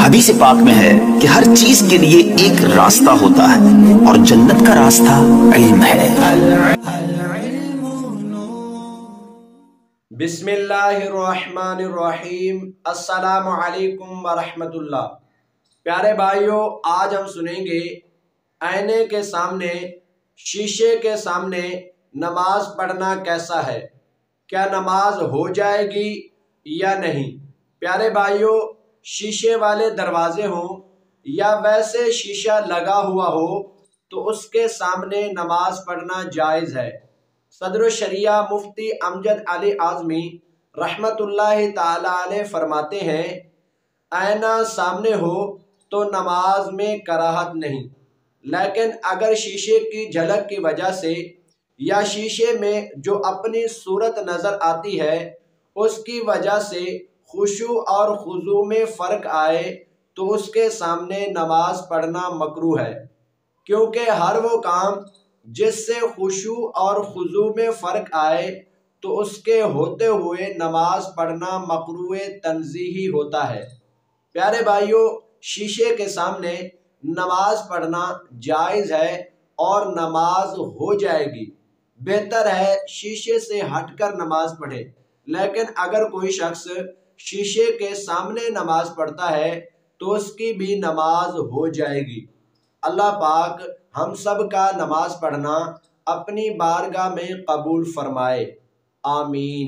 حدیث پاک میں ہے کہ ہر چیز کے لیے ایک راستہ ہوتا ہے اور جنت کا راستہ علم ہے۔ بسم اللہ الرحمن الرحیم۔ السلام علیکم ورحمۃ اللہ۔ پیارے بھائیوں، آج ہم سنیں گے آئینے کے سامنے، شیشے کے سامنے نماز پڑھنا کیسا ہے، کیا نماز ہو جائے گی یا نہیں۔ پیارے بھائیوں، شیشے والے دروازے ہوں یا ویسے شیشہ لگا ہوا ہو تو اس کے سامنے نماز پڑھنا جائز ہے۔ صدر الشریعہ مفتی امجد علی اعظمی رحمت اللہ تعالی علیہ فرماتے ہیں، آئینہ سامنے ہو تو نماز میں کراہت نہیں، لیکن اگر شیشے کی جھلک کی وجہ سے یا شیشے میں جو اپنی صورت نظر آتی ہے اس کی وجہ سے خشوع اور خضوع میں فرق آئے تو اس کے سامنے نماز پڑھنا مکروہ ہے، کیونکہ ہر وہ کام جس سے خشوع اور خضوع میں فرق آئے تو اس کے ہوتے ہوئے نماز پڑھنا مکروہ تنزیہی ہوتا ہے۔ پیارے بھائیوں، شیشے کے سامنے نماز پڑھنا جائز ہے اور نماز ہو جائے گی۔ بہتر ہے شیشے سے ہٹ کر نماز پڑھے، لیکن اگر کوئی شخص شیشے کے سامنے نماز پڑھتا ہے تو اس کی بھی نماز ہو جائے گی۔ اللہ پاک ہم سب کا نماز پڑھنا اپنی بارگاہ میں قبول فرمائے، آمین۔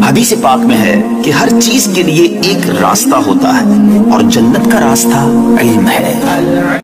حدیث پاک میں ہے کہ ہر چیز کے لیے ایک راستہ ہوتا ہے اور جنت کا راستہ علم ہے۔